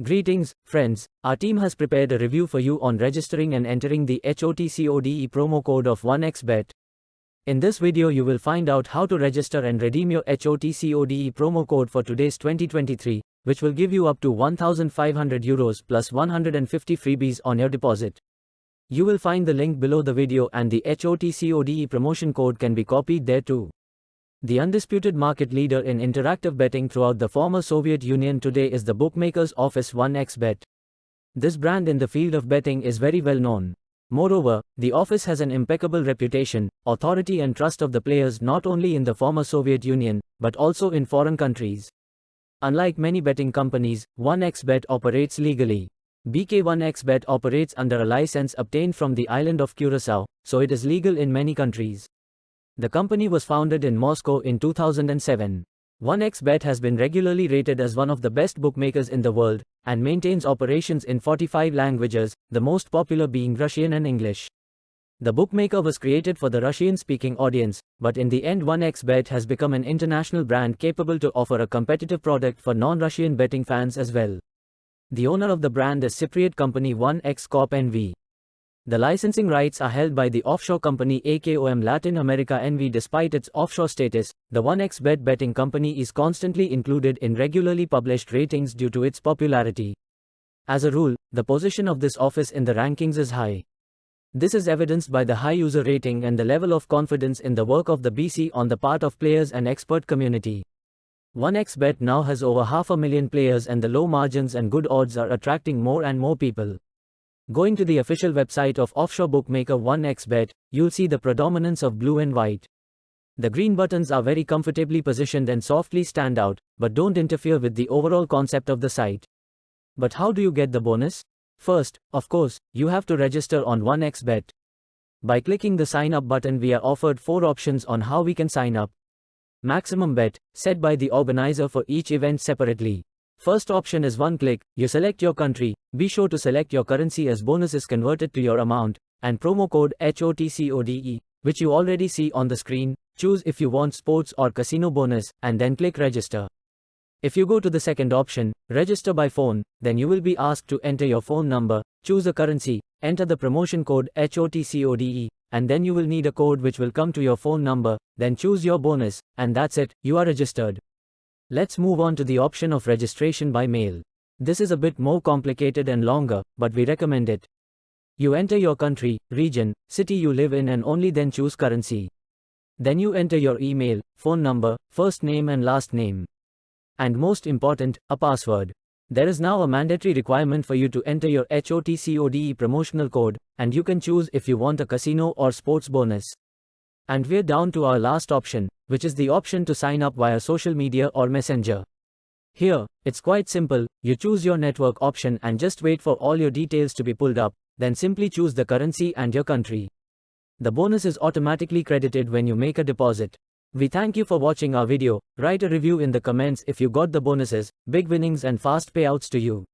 Greetings, friends. Our team has prepared a review for you on registering and entering the HOTCODE promo code of 1xBet. In this video you will find out how to register and redeem your HOTCODE promo code for today's 2023, which will give you up to €1,500 plus 150 freebies on your deposit. You will find the link below the video, and the HOTCODE promotion code can be copied there too. The undisputed market leader in interactive betting throughout the former Soviet Union today is the bookmaker's office 1xBet. This brand in the field of betting is very well known. Moreover, the office has an impeccable reputation, authority and trust of the players not only in the former Soviet Union, but also in foreign countries. Unlike many betting companies, 1xBet operates legally. BK1xBet operates under a license obtained from the island of Curaçao, so it is legal in many countries. The company was founded in Moscow in 2007. 1xBet has been regularly rated as one of the best bookmakers in the world, and maintains operations in 45 languages, the most popular being Russian and English. The bookmaker was created for the Russian-speaking audience, but in the end 1xBet has become an international brand capable to offer a competitive product for non-Russian betting fans as well. The owner of the brand is Cypriot company 1x Corp NV. The licensing rights are held by the offshore company AKOM Latin America NV. Despite its offshore status, the 1xBet betting company is constantly included in regularly published ratings due to its popularity. As a rule, the position of this office in the rankings is high. This is evidenced by the high user rating and the level of confidence in the work of the BC on the part of players and expert community. 1xBet now has over 500,000 players, and the low margins and good odds are attracting more and more people. Going to the official website of offshore bookmaker 1xBet, you'll see the predominance of blue and white. The green buttons are very comfortably positioned and softly stand out, but don't interfere with the overall concept of the site. But how do you get the bonus? First, of course, you have to register on 1xBet. By clicking the sign up button, we are offered 4 options on how we can sign up. Maximum bet, set by the organizer for each event separately. First option is one click, you select your country, be sure to select your currency as bonus is converted to your amount, and promo code HOTCODE, which you already see on the screen. Choose if you want sports or casino bonus, and then click register. If you go to the second option, register by phone, then you will be asked to enter your phone number, choose a currency, enter the promotion code HOTCODE, and then you will need a code which will come to your phone number, then choose your bonus, and that's it, you are registered. Let's move on to the option of registration by mail. This is a bit more complicated and longer, but we recommend it. You enter your country, region, city you live in, and only then choose currency. Then you enter your email, phone number, first name and last name. And most important, a password. There is now a mandatory requirement for you to enter your HOTCODE promotional code, and you can choose if you want a casino or sports bonus. And we're down to our last option, which is the option to sign up via social media or messenger. Here, it's quite simple. You choose your network option and just wait for all your details to be pulled up, then simply choose the currency and your country. The bonus is automatically credited when you make a deposit. We thank you for watching our video. Write a review in the comments if you got the bonuses. Big winnings and fast payouts to you.